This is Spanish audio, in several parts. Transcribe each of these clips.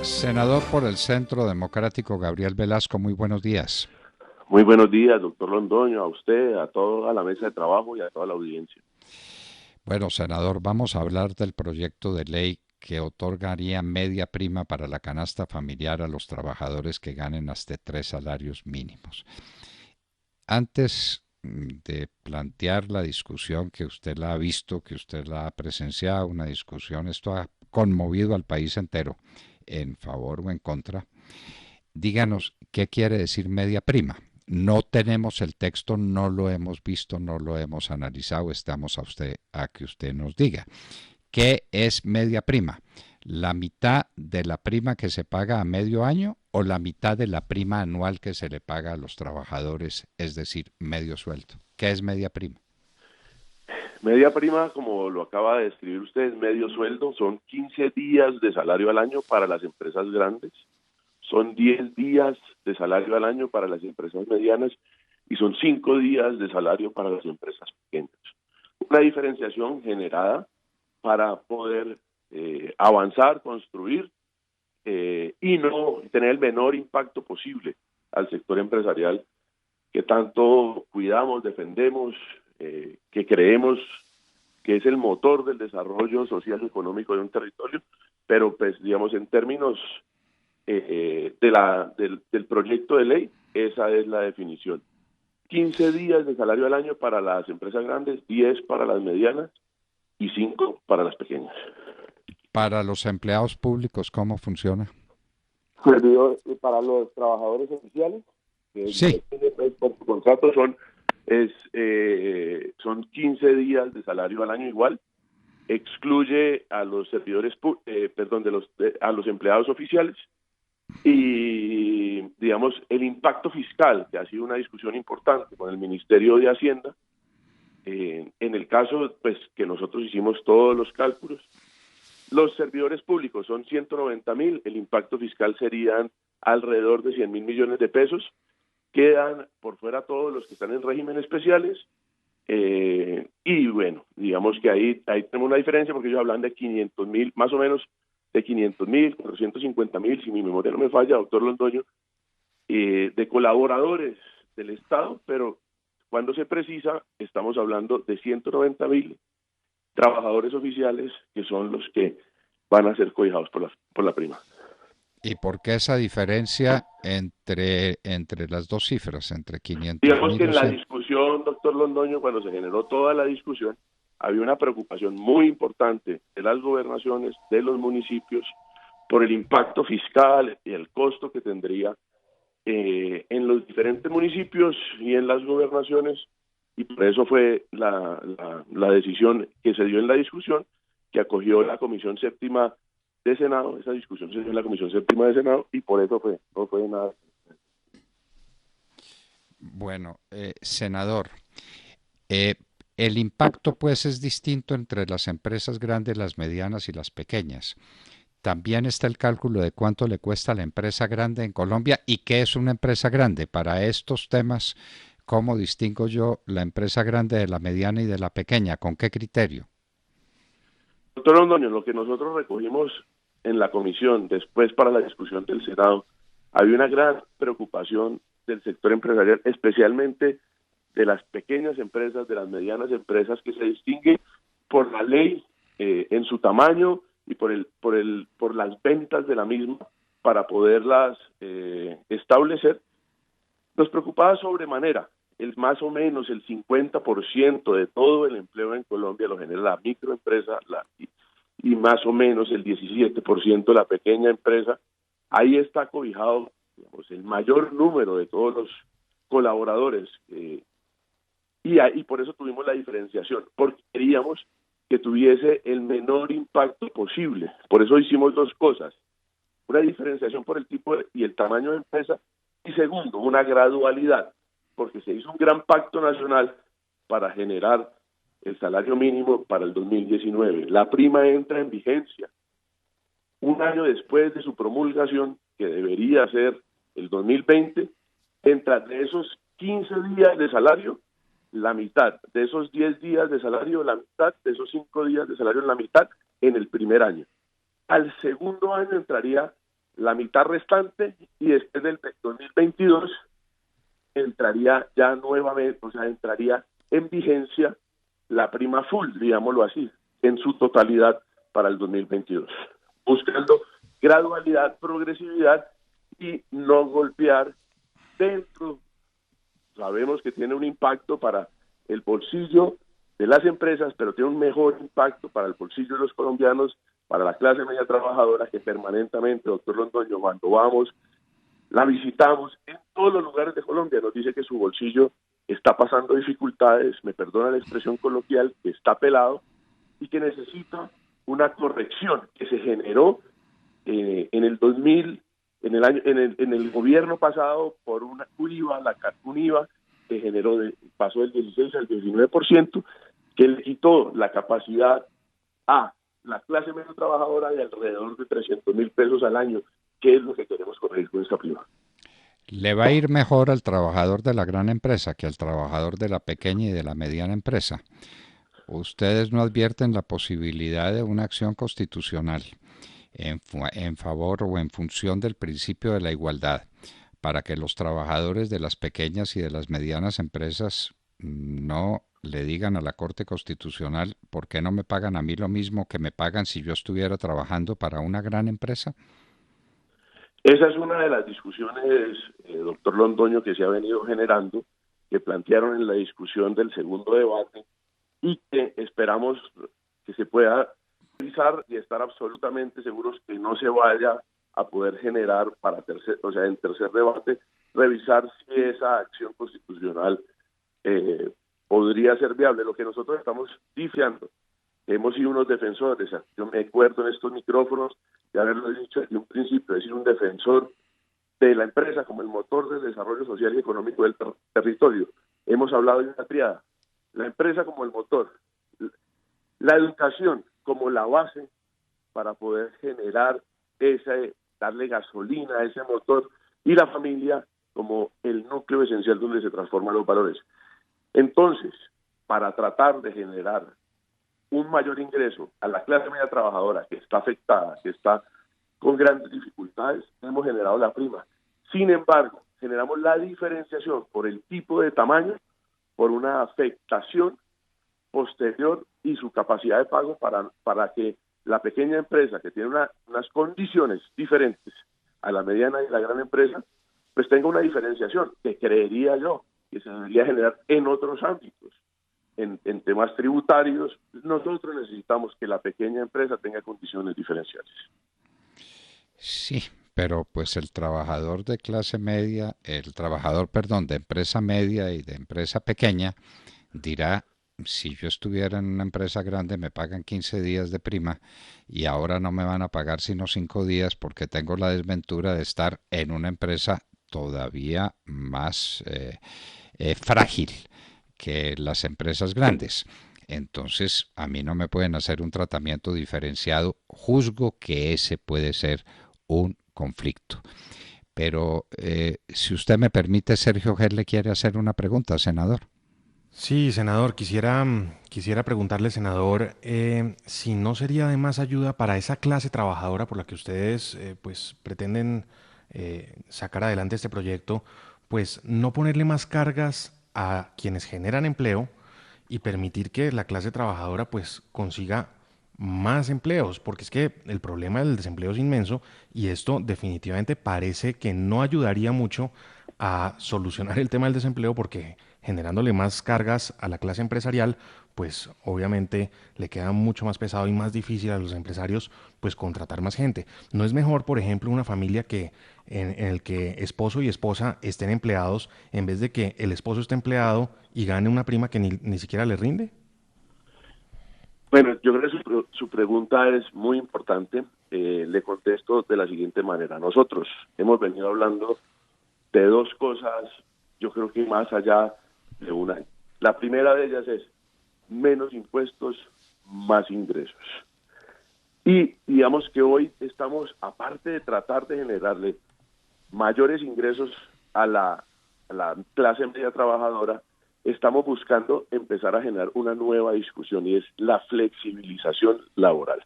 Senador por el Centro Democrático, Gabriel Velasco, muy buenos días. Muy buenos días, doctor Londoño, a usted, a toda la mesa de trabajo y a toda la audiencia. Bueno, senador, vamos a hablar del proyecto de ley que otorgaría media prima para la canasta familiar a los trabajadores que ganen hasta 3 salarios mínimos. Antes de plantear la discusión que usted la ha visto, que usted la ha presenciado, una discusión, esto ha conmovido al país entero, en favor o en contra. Díganos qué quiere decir media prima. No tenemos el texto, no lo hemos visto, no lo hemos analizado, estamos a que usted nos diga. ¿Qué es media prima? ¿La mitad de la prima que se paga a medio año o la mitad de la prima anual que se le paga a los trabajadores, es decir, medio sueldo? ¿Qué es media prima? Media prima, como lo acaba de describir usted, es medio sueldo, son 15 días de salario al año para las empresas grandes, son 10 días de salario al año para las empresas medianas y son 5 días de salario para las empresas pequeñas. Una diferenciación generada para poder avanzar, construir y no tener el menor impacto posible al sector empresarial que tanto cuidamos, defendemos, que creemos que es el motor del desarrollo social y económico de un territorio, pero pues digamos en términos del proyecto de ley, esa es la definición. 15 días de salario al año para las empresas grandes, 10 para las medianas y 5 para las pequeñas. Para los empleados públicos, ¿cómo funciona? Para los trabajadores oficiales, que Sí. por su contrato son 15 días de salario al año igual, excluye a los servidores, a los empleados oficiales y, digamos, el impacto fiscal, que ha sido una discusión importante con el Ministerio de Hacienda, en el caso, pues, que nosotros hicimos todos los cálculos, los servidores públicos son 190.000, el impacto fiscal serían alrededor de 100.000 millones de pesos, quedan por fuera todos los que están en régimen especiales, y bueno, digamos que ahí tenemos una diferencia porque ellos hablan de 500.000, más o menos de 500.000, 450.000, si mi memoria no me falla, doctor Londoño, de colaboradores del Estado, pero cuando se precisa, estamos hablando de 190.000 trabajadores oficiales que son los que van a ser cobijados por la prima. ¿Y por qué esa diferencia entre las dos cifras, entre 500 Digamos que mil en o la 100? discusión, doctor Londoño, cuando se generó toda la discusión, había una preocupación muy importante de las gobernaciones, de los municipios, por el impacto fiscal y el costo que tendría en los diferentes municipios y en las gobernaciones, y por eso fue la decisión que se dio en la discusión, que acogió la Comisión Séptima de Senado. Esa discusión se dio en la Comisión Séptima de Senado y por eso no fue nada. Bueno, senador, eh, el impacto pues es distinto entre las empresas grandes, las medianas y las pequeñas. También está el cálculo de cuánto le cuesta a la empresa grande en Colombia y qué es una empresa grande. Para estos temas, ¿cómo distingo yo la empresa grande de la mediana y de la pequeña? ¿Con qué criterio? Doctor Londoño, lo que nosotros recogimos en la comisión, después para la discusión del Senado, había una gran preocupación del sector empresarial, especialmente de las pequeñas empresas, de las medianas empresas, que se distinguen por la ley en su tamaño y por las ventas de la misma para poderlas establecer. Nos preocupaba sobremanera. Más o menos el 50% de todo el empleo en Colombia lo genera la microempresa y más o menos el 17% la pequeña empresa. Ahí está cobijado, digamos, el mayor número de todos los colaboradores, y por eso tuvimos la diferenciación, porque queríamos que tuviese el menor impacto posible. Por eso hicimos dos cosas: una diferenciación por el tipo y el tamaño de empresa, y segundo, una gradualidad, porque se hizo un gran pacto nacional para generar el salario mínimo para el 2019. La prima entra en vigencia un año después de su promulgación, que debería ser el 2020. Entra de esos 15 días de salario, la mitad; de esos 10 días de salario, la mitad; de esos 5 días de salario, la mitad en el primer año. Al segundo año entraría la mitad restante y después del 2022 entraría ya nuevamente, o sea, entraría en vigencia la prima full, digámoslo así, en su totalidad para el 2022, buscando gradualidad, progresividad y no golpear dentro. Sabemos que tiene un impacto para el bolsillo de las empresas, pero tiene un mejor impacto para el bolsillo de los colombianos, para la clase media trabajadora que permanentemente, doctor Londoño, cuando vamos, la visitamos en todos los lugares de Colombia, nos dice que su bolsillo está pasando dificultades, me perdona la expresión coloquial, que está pelado y que necesita una corrección que se generó en el 2000, en el gobierno pasado por un IVA que generó, pasó del 16 al 19%, que le quitó la capacidad a la clase media trabajadora de alrededor de 300.000 pesos al año, que es lo que queremos corregir con esta prima. ¿Le va a ir mejor al trabajador de la gran empresa que al trabajador de la pequeña y de la mediana empresa? ¿Ustedes no advierten la posibilidad de una acción constitucional en favor o en función del principio de la igualdad para que los trabajadores de las pequeñas y de las medianas empresas no le digan a la Corte Constitucional por qué no me pagan a mí lo mismo que me pagan si yo estuviera trabajando para una gran empresa? Esa es una de las discusiones, doctor Londoño, que se ha venido generando, que plantearon en la discusión del segundo debate y que esperamos que se pueda revisar y estar absolutamente seguros que no se vaya a poder generar para en tercer debate, revisar si esa acción constitucional podría ser viable. Lo que nosotros estamos diciendo, hemos sido unos defensores, yo me acuerdo en estos micrófonos de haberlo dicho desde un principio, es decir, un defensor de la empresa como el motor del desarrollo social y económico del territorio. Hemos hablado de una triada, la empresa como el motor, la educación como la base para poder generar darle gasolina a ese motor, y la familia como el núcleo esencial donde se transforman los valores. Entonces, para tratar de generar un mayor ingreso a la clase media trabajadora que está afectada, que está con grandes dificultades, hemos generado la prima. Sin embargo, generamos la diferenciación por el tipo de tamaño, por una afectación posterior y su capacidad de pago para que la pequeña empresa, que tiene unas condiciones diferentes a la mediana y la gran empresa, pues tenga una diferenciación que creería yo que se debería generar en otros ámbitos. En temas tributarios, nosotros necesitamos que la pequeña empresa tenga condiciones diferenciales. Sí, pero pues el trabajador de clase media, el trabajador, perdón, de empresa media y de empresa pequeña dirá, si yo estuviera en una empresa grande me pagan 15 días de prima y ahora no me van a pagar sino 5 días porque tengo la desventura de estar en una empresa todavía más frágil que las empresas grandes. Entonces, a mí no me pueden hacer un tratamiento diferenciado. Juzgo que ese puede ser un conflicto. Pero si usted me permite, Sergio Ger le quiere hacer una pregunta, senador. Sí, senador, quisiera preguntarle, senador, si no sería de más ayuda para esa clase trabajadora por la que ustedes pues pretenden sacar adelante este proyecto, pues no ponerle más cargas a quienes generan empleo y permitir que la clase trabajadora pues consiga más empleos, porque es que el problema del desempleo es inmenso y esto definitivamente parece que no ayudaría mucho a solucionar el tema del desempleo porque generándole más cargas a la clase empresarial, pues obviamente le queda mucho más pesado y más difícil a los empresarios pues contratar más gente. ¿No es mejor, por ejemplo, una familia que en el que esposo y esposa estén empleados en vez de que el esposo esté empleado y gane una prima que ni siquiera le rinde? Bueno, yo creo que su pregunta es muy importante. Le contesto de la siguiente manera. Nosotros hemos venido hablando de dos cosas, yo creo que más allá de un año. La primera de ellas es menos impuestos, más ingresos. Y digamos que hoy estamos, aparte de tratar de generarle mayores ingresos a la clase media trabajadora, estamos buscando empezar a generar una nueva discusión y es la flexibilización laboral.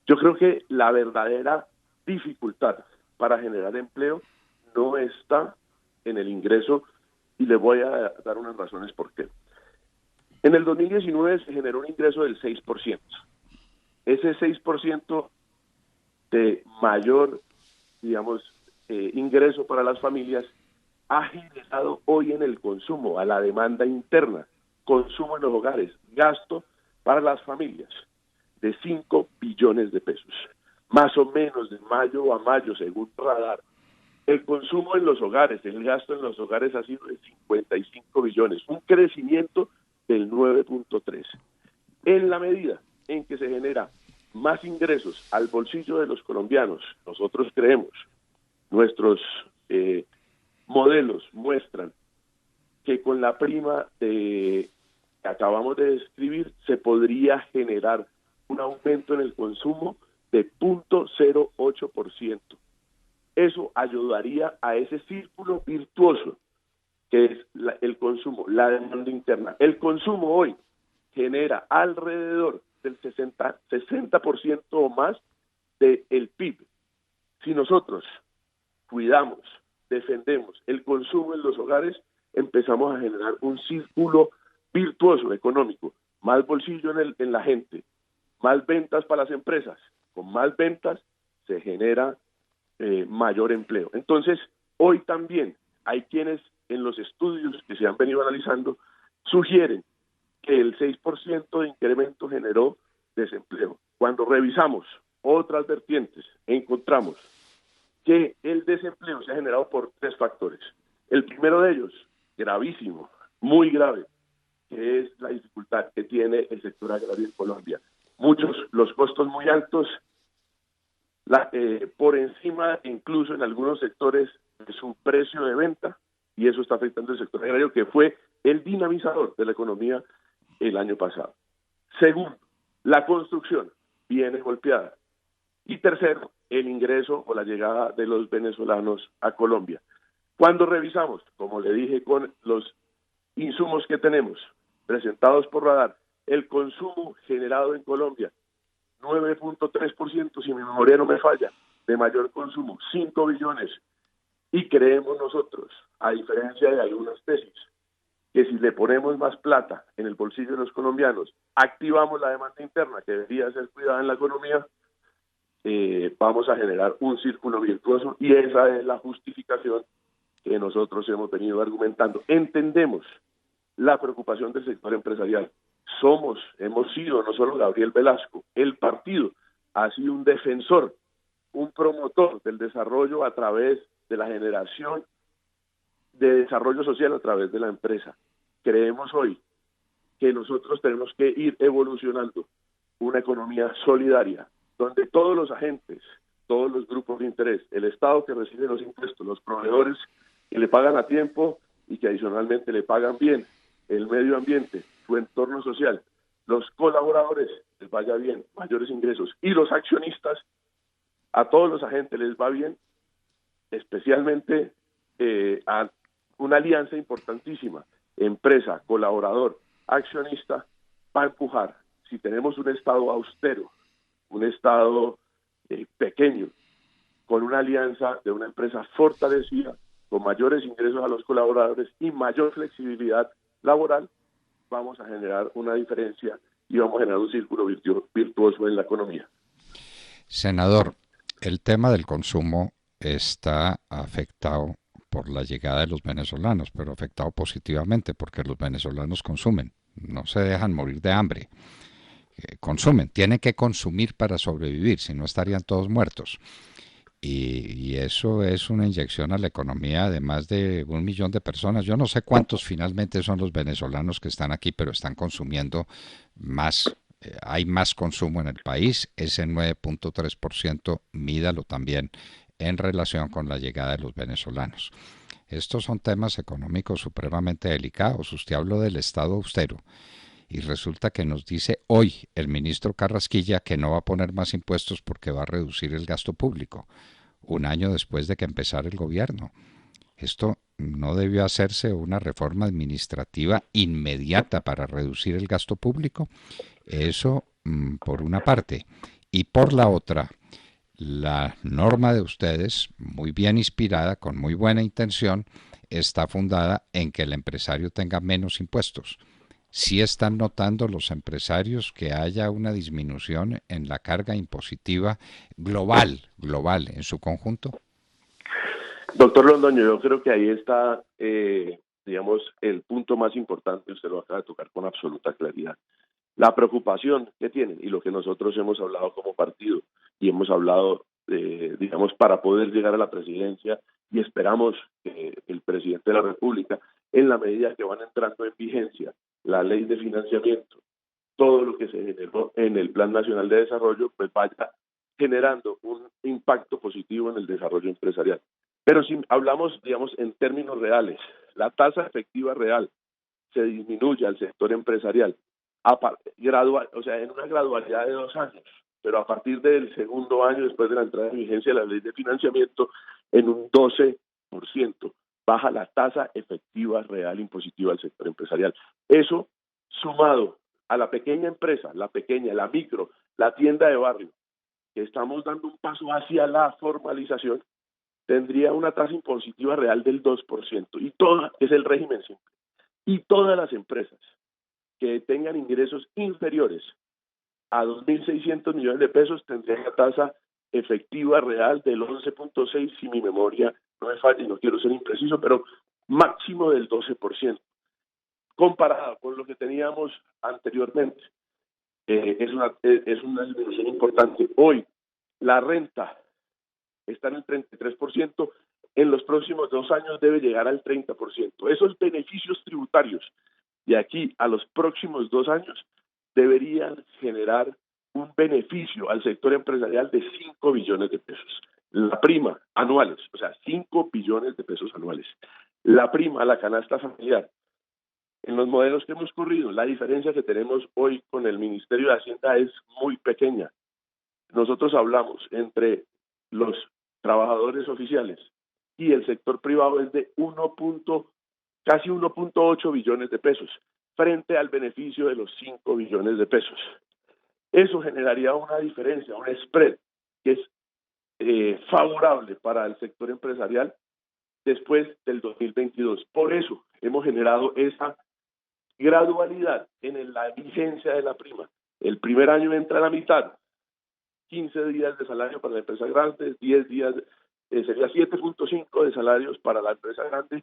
Yo creo que la verdadera dificultad para generar empleo no está en el ingreso, y le voy a dar unas razones por qué. En el 2019 se generó un ingreso del 6%. Ese 6% de mayor, digamos, ingreso para las familias ha generado hoy en el consumo, a la demanda interna, consumo en los hogares, gasto para las familias de 5 billones de pesos. Más o menos de mayo a mayo, según Radar, el consumo en los hogares, el gasto en los hogares ha sido de 55 billones, un crecimiento del 9.3. En la medida en que se genera más ingresos al bolsillo de los colombianos, nosotros creemos, nuestros modelos muestran que con la prima que acabamos de describir se podría generar un aumento en el consumo de 0.08%. Eso ayudaría a ese círculo virtuoso que es el consumo, la demanda interna. El consumo hoy genera alrededor del 60% o más del PIB. Si nosotros cuidamos, defendemos el consumo en los hogares, empezamos a generar un círculo virtuoso económico, más bolsillo en la gente, más ventas para las empresas. Con más ventas se genera mayor empleo. Entonces, hoy también hay quienes en los estudios que se han venido analizando sugieren que el 6% de incremento generó desempleo. Cuando revisamos otras vertientes, encontramos que el desempleo se ha generado por 3 factores. El primero de ellos, gravísimo, muy grave, que es la dificultad que tiene el sector agrario en Colombia. Los costos muy altos, por encima incluso en algunos sectores de su precio de venta, y eso está afectando el sector agrario, que fue el dinamizador de la economía el año pasado. Segundo, la construcción viene golpeada. Y tercero, el ingreso o la llegada de los venezolanos a Colombia. Cuando revisamos, como le dije, con los insumos que tenemos presentados por Radar, el consumo generado en Colombia, 9.3%, si mi memoria no me falla, de mayor consumo, 5 billones. Y creemos nosotros, a diferencia de algunas tesis, que si le ponemos más plata en el bolsillo de los colombianos, activamos la demanda interna que debería ser cuidada en la economía, vamos a generar un círculo virtuoso, y esa es la justificación que nosotros hemos venido argumentando. Entendemos la preocupación del sector empresarial. Hemos sido, no solo Gabriel Velasco, el partido ha sido un defensor, un promotor del desarrollo a través de la generación de desarrollo social a través de la empresa. Creemos hoy que nosotros tenemos que ir evolucionando una economía solidaria, donde todos los agentes, todos los grupos de interés, el Estado que recibe los impuestos, los proveedores que le pagan a tiempo y que adicionalmente le pagan bien, el medio ambiente, su entorno social, los colaboradores les vaya bien, mayores ingresos, y los accionistas, a todos los agentes les va bien, especialmente a una alianza importantísima, empresa, colaborador, accionista, va a empujar. Si tenemos un Estado austero, un Estado pequeño, con una alianza de una empresa fortalecida, con mayores ingresos a los colaboradores y mayor flexibilidad laboral, vamos a generar una diferencia y vamos a generar un círculo virtuoso en la economía. Senador, el tema del consumo está afectado por la llegada de los venezolanos, pero afectado positivamente porque los venezolanos consumen, no se dejan morir de hambre. Consumen, tienen que consumir para sobrevivir, si no estarían todos muertos. Y eso es una inyección a la economía de más de 1 millón de personas. Yo no sé cuántos finalmente son los venezolanos que están aquí, pero están consumiendo más. Hay más consumo en el país. Ese 9.3%, mídalo también en relación con la llegada de los venezolanos. Estos son temas económicos supremamente delicados. Usted habló del Estado austero. Y resulta que nos dice hoy el ministro Carrasquilla que no va a poner más impuestos porque va a reducir el gasto público, un año después de que empezara el gobierno. Esto no debió hacerse una reforma administrativa inmediata para reducir el gasto público. Eso por una parte. Y por la otra, La norma de ustedes, muy bien inspirada, con muy buena intención, está fundada en que el empresario tenga menos impuestos. ¿Sí están notando los empresarios que haya una disminución en la carga impositiva global en su conjunto? Doctor Londoño, yo creo que ahí está, digamos, el punto más importante, usted lo acaba de tocar con absoluta claridad. La preocupación que tienen y lo que nosotros hemos hablado como partido y hemos hablado, digamos, para poder llegar a la presidencia y esperamos que el presidente de la República, en la medida que van entrando en vigencia la ley de financiamiento, todo lo que se generó en el Plan Nacional de Desarrollo, pues vaya generando un impacto positivo en el desarrollo empresarial. Pero si hablamos, digamos, en términos reales, la tasa efectiva real se disminuye al sector empresarial gradual, o sea, en una gradualidad de 2 años, pero a partir del segundo año, después de la entrada en vigencia de la ley de financiamiento, en un 12% baja la tasa efectiva real impositiva del sector empresarial. Eso, sumado a la pequeña empresa, la pequeña, la micro, la tienda de barrio, que estamos dando un paso hacia la formalización, tendría una tasa impositiva real del 2%, y toda, es el régimen simple. Y todas las empresas que tengan ingresos inferiores a 2.600 millones de pesos tendrían una tasa efectiva real del 11.6, si mi memoria no me falla, y no quiero ser impreciso, pero máximo del 12%, comparado con lo que teníamos anteriormente. Es una disminución importante. Hoy la renta está en el 33%, en los próximos 2 años debe llegar al 30%. Esos beneficios tributarios de aquí a los próximos 2 años deberían generar un beneficio al sector empresarial de 5 billones de pesos. La prima anuales, o sea, 5 billones de pesos anuales. La prima a la canasta familiar. En los modelos que hemos corrido, la diferencia que tenemos hoy con el Ministerio de Hacienda es muy pequeña. Nosotros hablamos entre los trabajadores oficiales y el sector privado es de casi 1.8 billones de pesos, frente al beneficio de los 5 billones de pesos. Eso generaría una diferencia, un spread, que es favorable para el sector empresarial después del 2022. Por eso hemos generado esa gradualidad en la vigencia de la prima. El primer año entra a la mitad, 15 días de salario para la empresa grande, 10 días, sería 7.5 de salarios para la empresa grande,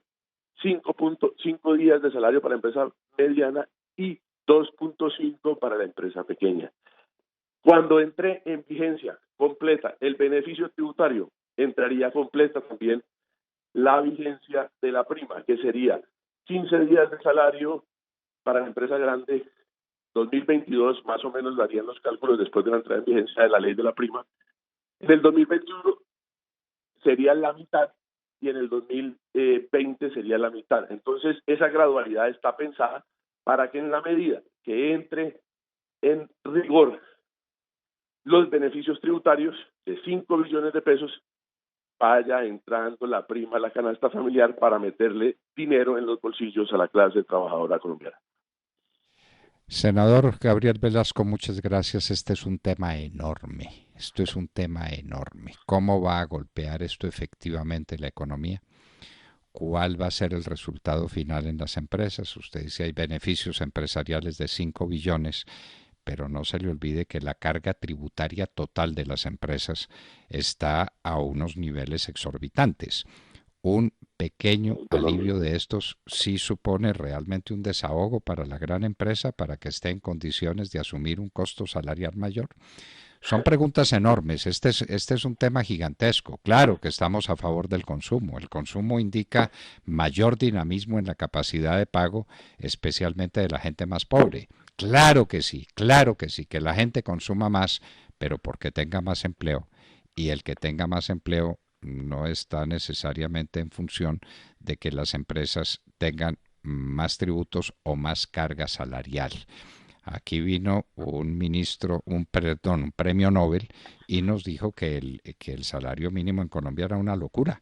5.5 días de salario para la empresa mediana y 2.5 para la empresa pequeña. Cuando entre en vigencia completa el beneficio tributario, entraría completa también la vigencia de la prima, que sería 15 días de salario para la empresa grande, 2022 más o menos darían los cálculos después de la entrada en vigencia de la ley de la prima. En el 2021 sería la mitad y en el 2020 sería la mitad. Entonces, esa gradualidad está pensada para que en la medida que entre en rigor los beneficios tributarios de 5 billones de pesos, vaya entrando la prima a la canasta familiar para meterle dinero en los bolsillos a la clase trabajadora colombiana. Senador Gabriel Velasco, muchas gracias. Este es un tema enorme. Esto es un tema enorme. ¿Cómo va a golpear esto efectivamente la economía? ¿Cuál va a ser el resultado final en las empresas? Usted dice hay beneficios empresariales de 5 billones, pero no se le olvide que la carga tributaria total de las empresas está a unos niveles exorbitantes. Un pequeño alivio de estos sí supone realmente un desahogo para la gran empresa para que esté en condiciones de asumir un costo salarial mayor. Son preguntas enormes. Este es un tema gigantesco. Claro que estamos a favor del consumo. El consumo indica mayor dinamismo en la capacidad de pago, especialmente de la gente más pobre. Claro que sí, que la gente consuma más, pero porque tenga más empleo. Y el que tenga más empleo no está necesariamente en función de que las empresas tengan más tributos o más carga salarial. Aquí vino un ministro, un premio Nobel, y nos dijo que el salario mínimo en Colombia era una locura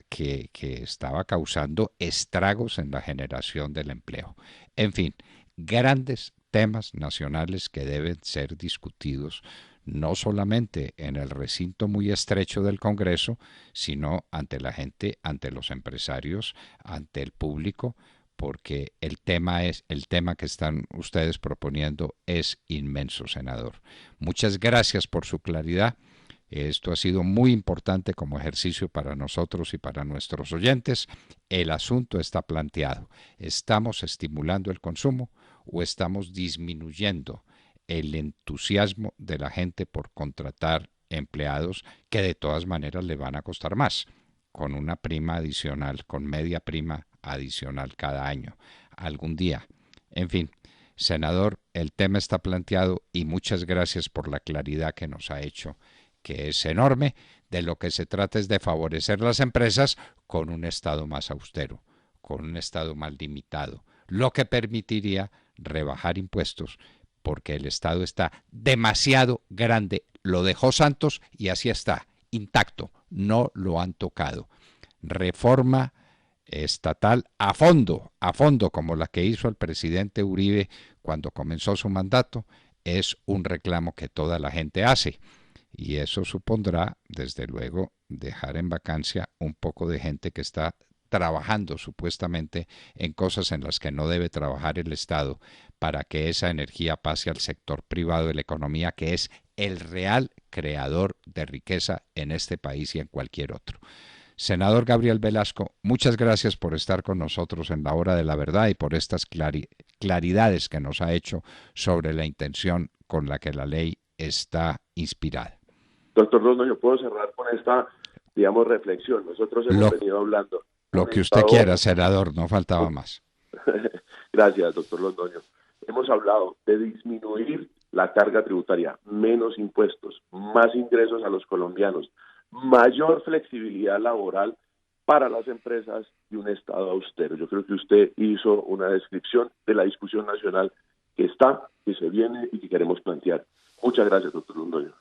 que estaba causando estragos en la generación del empleo. En fin, grandes temas nacionales que deben ser discutidos no solamente en el recinto muy estrecho del Congreso, sino ante la gente, ante los empresarios, ante el público, porque el tema que están ustedes proponiendo es inmenso, senador. Muchas gracias por su claridad. Esto ha sido muy importante como ejercicio para nosotros y para nuestros oyentes. El asunto está planteado. ¿Estamos estimulando el consumo o estamos disminuyendo el entusiasmo de la gente por contratar empleados que de todas maneras le van a costar más, con una prima adicional, con media prima adicional cada año, algún día? En fin, senador, el tema está planteado y muchas gracias por la claridad que nos ha hecho, que es enorme. De lo que se trata es de favorecer las empresas con un Estado más austero, con un Estado más limitado, lo que permitiría rebajar impuestos, porque el Estado está demasiado grande. Lo dejó Santos y así está, intacto, no lo han tocado. Reforma estatal a fondo, como la que hizo el presidente Uribe cuando comenzó su mandato, es un reclamo que toda la gente hace. Y eso supondrá, desde luego, dejar en vacancia un poco de gente que está trabajando supuestamente en cosas en las que no debe trabajar el Estado, para que esa energía pase al sector privado de la economía, que es el real creador de riqueza en este país y en cualquier otro. Senador Gabriel Velasco, muchas gracias por estar con nosotros en la hora de la verdad y por estas claridades que nos ha hecho sobre la intención con la que la ley está inspirada. Doctor Londoño, puedo cerrar con esta, digamos, reflexión. Nosotros hemos venido hablando. Lo que usted quiera, senador, no faltaba más. Gracias, doctor Londoño. Hemos hablado de disminuir la carga tributaria, menos impuestos, más ingresos a los colombianos, mayor flexibilidad laboral para las empresas y un Estado austero. Yo creo que usted hizo una descripción de la discusión nacional que está, que se viene y que queremos plantear. Muchas gracias, doctor Londoño.